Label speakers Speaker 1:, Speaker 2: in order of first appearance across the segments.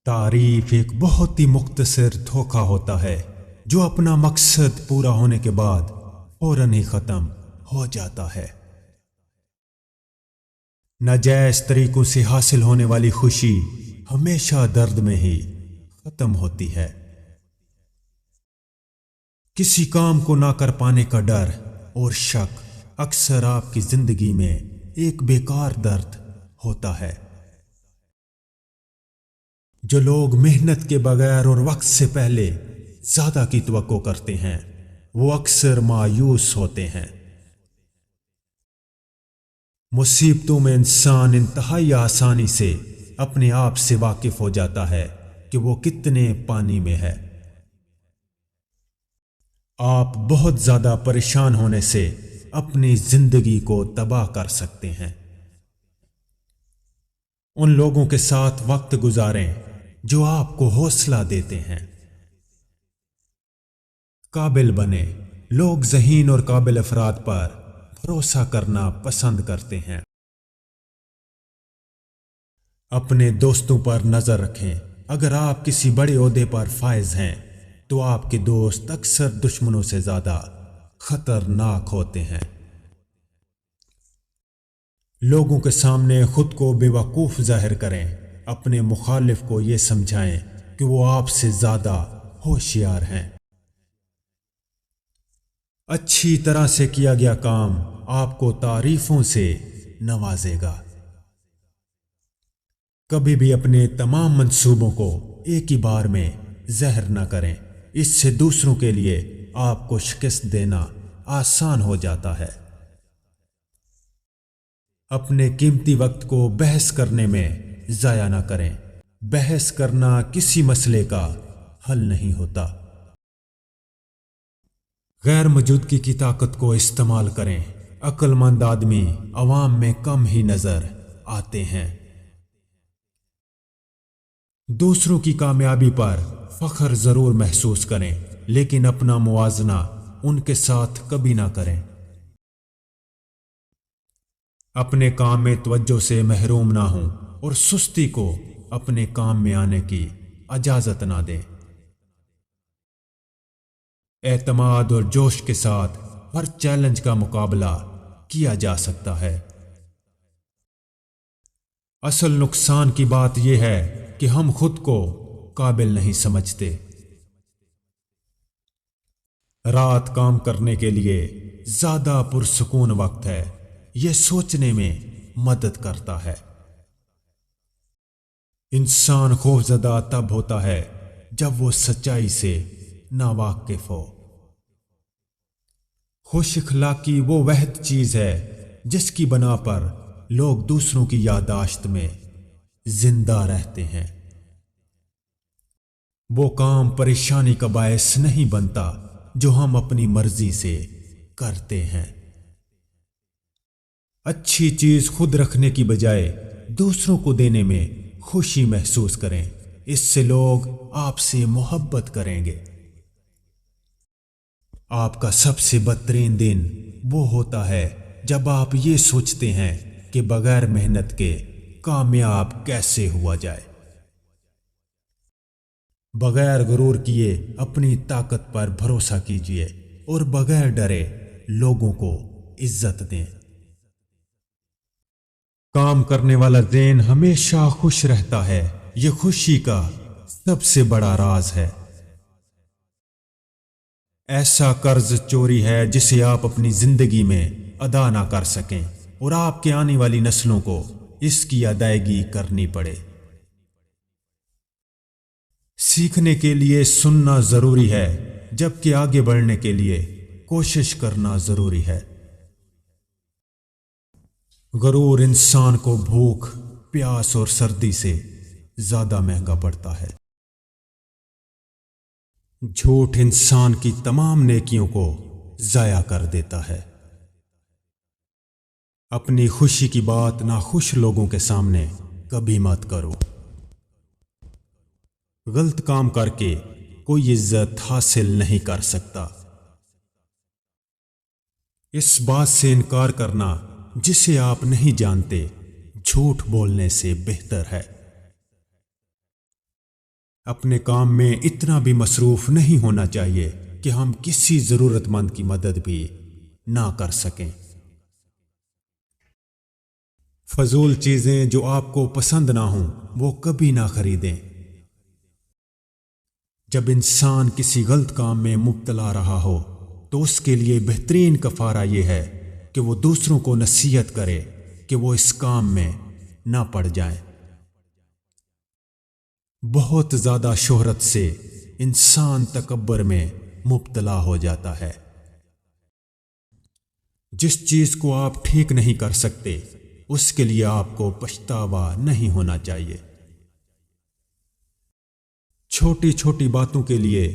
Speaker 1: तारीफ एक बहुत ही मुख्तसर धोखा होता है जो अपना मकसद पूरा होने के बाद फौरन ही खत्म हो जाता है। नाजायज तरीकों से हासिल होने वाली खुशी हमेशा दर्द में ही खत्म होती है। किसी काम को ना कर पाने का डर और शक अक्सर आपकी जिंदगी में एक बेकार दर्द होता है। जो लोग मेहनत के बगैर और वक्त से पहले ज्यादा की तवक्को करते हैं वो अक्सर मायूस होते हैं। मुसीबतों में इंसान इंतहाई आसानी से अपने आप से वाकिफ हो जाता है कि वो कितने पानी में है। आप बहुत ज्यादा परेशान होने से अपनी जिंदगी को तबाह कर सकते हैं। उन लोगों के साथ वक्त गुजारें जो आपको हौसला देते हैं। काबिल बने। लोग ज़हीन और काबिल अफराद पर भरोसा करना पसंद करते हैं। अपने दोस्तों पर नजर रखें। अगर आप किसी बड़े ओहदे पर फायज हैं तो आपके दोस्त अक्सर दुश्मनों से ज्यादा खतरनाक होते हैं। लोगों के सामने खुद को बेवकूफ जाहिर करें। अपने मुखालिफ को यह समझाएं कि वो आपसे ज्यादा होशियार हैं। अच्छी तरह से किया गया काम आपको तारीफों से नवाजेगा। कभी भी अपने तमाम मंसूबों को एक ही बार में जहर न करें। इससे दूसरों के लिए आपको शिकस्त देना आसान हो जाता है। अपने कीमती वक्त को बहस करने में जाया ना करें। बहस करना किसी मसले का हल नहीं होता। गैर मौजूदगी की ताकत को इस्तेमाल करें। अक्लमंद आदमी अवाम में कम ही नजर आते हैं। दूसरों की कामयाबी पर फख्र जरूर महसूस करें लेकिन अपना मुवाजना उनके साथ कभी ना करें। अपने काम में तवज्जो से महरूम ना हों और सुस्ती को अपने काम में आने की इजाजत ना दें। एतमाद और जोश के साथ हर चैलेंज का मुकाबला किया जा सकता है। असल नुकसान की बात यह है कि हम खुद को काबिल नहीं समझते। रात काम करने के लिए ज्यादा पुरसुकून वक्त है। यह सोचने में मदद करता है। इंसान खौफजदा तब होता है जब वो सच्चाई से नावाकिफ हो। खुश इखलाकी वो वहद चीज है जिसकी बना पर लोग दूसरों की यादाश्त में जिंदा रहते हैं। वो काम परेशानी का बायस नहीं बनता जो हम अपनी मर्जी से करते हैं। अच्छी चीज खुद रखने की बजाय दूसरों को देने में खुशी महसूस करें। इससे लोग आपसे मोहब्बत करेंगे। आपका सबसे बदतरीन दिन वो होता है जब आप ये सोचते हैं कि बगैर मेहनत के कामयाब कैसे हुआ जाए। बगैर गुरूर किए अपनी ताकत पर भरोसा कीजिए और बगैर डरे लोगों को इज्जत दें। काम करने वाला ज़हन हमेशा खुश रहता है। यह खुशी का सबसे बड़ा राज है। ऐसा कर्ज चोरी है जिसे आप अपनी जिंदगी में अदा ना कर सकें और आपके आने वाली नस्लों को इसकी अदायगी करनी पड़े। सीखने के लिए सुनना जरूरी है जबकि आगे बढ़ने के लिए कोशिश करना जरूरी है। गरूर इंसान को भूख, प्यास और सर्दी से ज्यादा महंगा पड़ता है। झूठ इंसान की तमाम नेकियों को जाया कर देता है। अपनी खुशी की बात नाखुश लोगों के सामने कभी मत करो। गलत काम करके कोई इज्जत हासिल नहीं कर सकता। इस बात से इनकार करना जिसे आप नहीं जानते झूठ बोलने से बेहतर है। اپنے کام میں اتنا بھی مصروف نہیں ہونا چاہیے کہ ہم کسی ضرورت مند کی مدد بھی نہ کر سکیں۔ فضول چیزیں جو آپ کو پسند نہ ہوں وہ کبھی نہ خریدیں۔ جب انسان کسی غلط کام میں مبتلا رہا ہو تو اس کے لیے بہترین کفارہ یہ ہے کہ وہ دوسروں کو نصیحت کرے کہ وہ اس کام میں نہ پڑ جائیں۔ بہت زیادہ شہرت سے انسان تکبر میں مبتلا ہو جاتا ہے۔ جس چیز کو آپ ٹھیک نہیں کر سکتے اس کے لیے آپ کو پچھتاوا نہیں ہونا چاہیے۔ چھوٹی چھوٹی باتوں کے لیے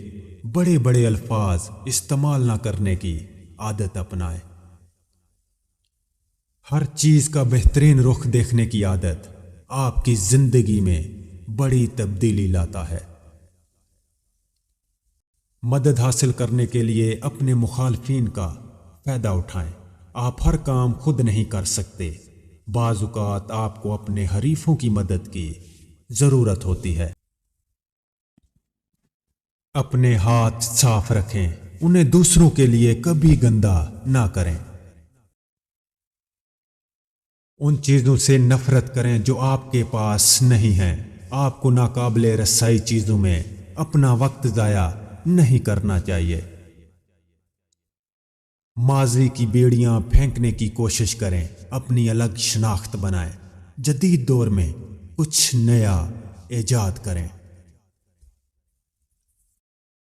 Speaker 1: بڑے بڑے الفاظ استعمال نہ کرنے کی عادت اپنائیں۔ ہر چیز کا بہترین رخ دیکھنے کی عادت آپ کی زندگی میں بڑی تبدیلی لاتا ہے۔ مدد حاصل کرنے کے لیے اپنے مخالفین کا فائدہ اٹھائیں۔ آپ ہر کام خود نہیں کر سکتے، بعض اوقات آپ کو اپنے حریفوں کی مدد کی ضرورت ہوتی ہے۔ اپنے ہاتھ صاف رکھیں، انہیں دوسروں کے لیے کبھی گندا نہ کریں۔ ان چیزوں سے نفرت کریں جو آپ کے پاس نہیں ہیں۔ آپ کو ناقابل رسائی چیزوں میں اپنا وقت ضائع نہیں کرنا چاہیے۔ ماضی کی بیڑیاں پھینکنے کی کوشش کریں، اپنی الگ شناخت بنائیں، جدید دور میں کچھ نیا ایجاد کریں۔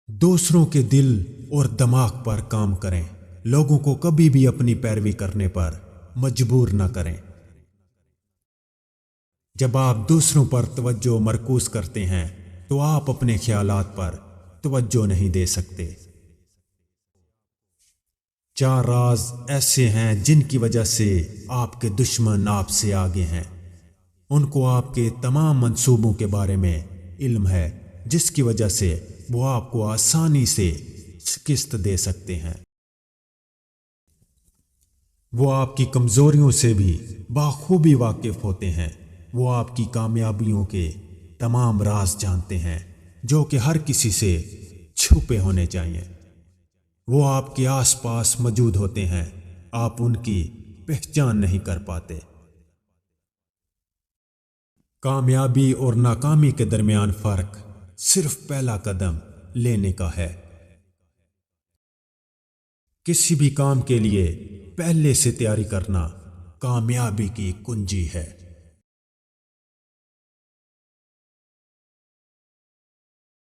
Speaker 1: دوسروں کے دل اور دماغ پر کام کریں، لوگوں کو کبھی بھی اپنی پیروی کرنے پر مجبور نہ کریں۔ جب آپ دوسروں پر توجہ مرکوز کرتے ہیں تو آپ اپنے خیالات پر توجہ نہیں دے سکتے۔ 4 راز ایسے ہیں جن کی وجہ سے آپ کے دشمن آپ سے آگے ہیں۔ ان کو آپ کے تمام منصوبوں کے بارے میں علم ہے، جس کی وجہ سے وہ آپ کو آسانی سے شکست دے سکتے ہیں۔ وہ آپ کی کمزوریوں سے بھی بخوبی واقف ہوتے ہیں۔ وہ آپ کی کامیابیوں کے تمام راز جانتے ہیں جو کہ ہر کسی سے چھپے ہونے چاہیے۔ وہ آپ کے آس پاس موجود ہوتے ہیں، آپ ان کی پہچان نہیں کر پاتے۔ کامیابی اور ناکامی کے درمیان فرق صرف پہلا قدم لینے کا ہے۔ کسی بھی کام کے لیے پہلے سے تیاری کرنا کامیابی کی کنجی ہے۔